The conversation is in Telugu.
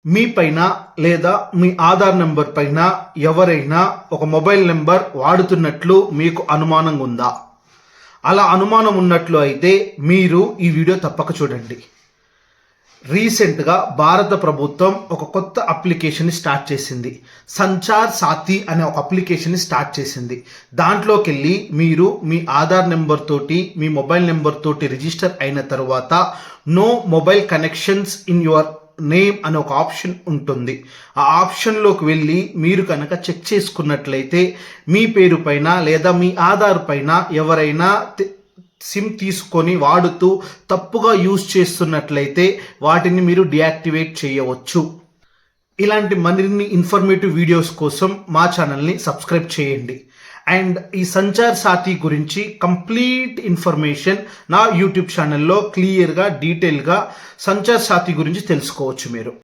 మీ పైన లేదా మీ ఆధార్ నెంబర్ పైన ఎవరైనా ఒక మొబైల్ నెంబర్ వాడుతున్నట్లు మీకు అనుమానం ఉందా? అలా అనుమానం ఉన్నట్లు అయితే మీరు ఈ వీడియో తప్పక చూడండి. రీసెంట్గా భారత ప్రభుత్వం ఒక కొత్త అప్లికేషన్ స్టార్ట్ చేసింది. సంచార్ సాథీ అనే ఒక అప్లికేషన్ స్టార్ట్ చేసింది. దాంట్లోకి వెళ్ళి మీరు మీ ఆధార్ నెంబర్ తోటి మీ మొబైల్ నెంబర్ తోటి రిజిస్టర్ అయిన తర్వాత no mobile connections in your name అనే ఒక ఆప్షన్ ఉంటుంది. ఆ ఆప్షన్లోకి వెళ్ళి మీరు కనుక చెక్ చేసుకున్నట్లయితే మీ పేరు పైన లేదా మీ ఆధార్ పైన ఎవరైనా సిమ్ తీసుకొని వాడుతూ తప్పుగా యూజ్ చేస్తున్నట్లయితే వాటిని మీరు డియాక్టివేట్ చేయవచ్చు. ఇలాంటి మరిన్ని ఇన్ఫర్మేటివ్ వీడియోస్ కోసం మా ఛానల్ని సబ్స్క్రైబ్ చేయండి. అండ్ ఈ సంచార్ సాథీ గురించి కంప్లీట్ ఇన్ఫర్మేషన్ నా యూట్యూబ్ ఛానల్లో క్లియర్గా డీటెయిల్గా సంచార్ సాథీ గురించి తెలుసుకోవచ్చు మీరు.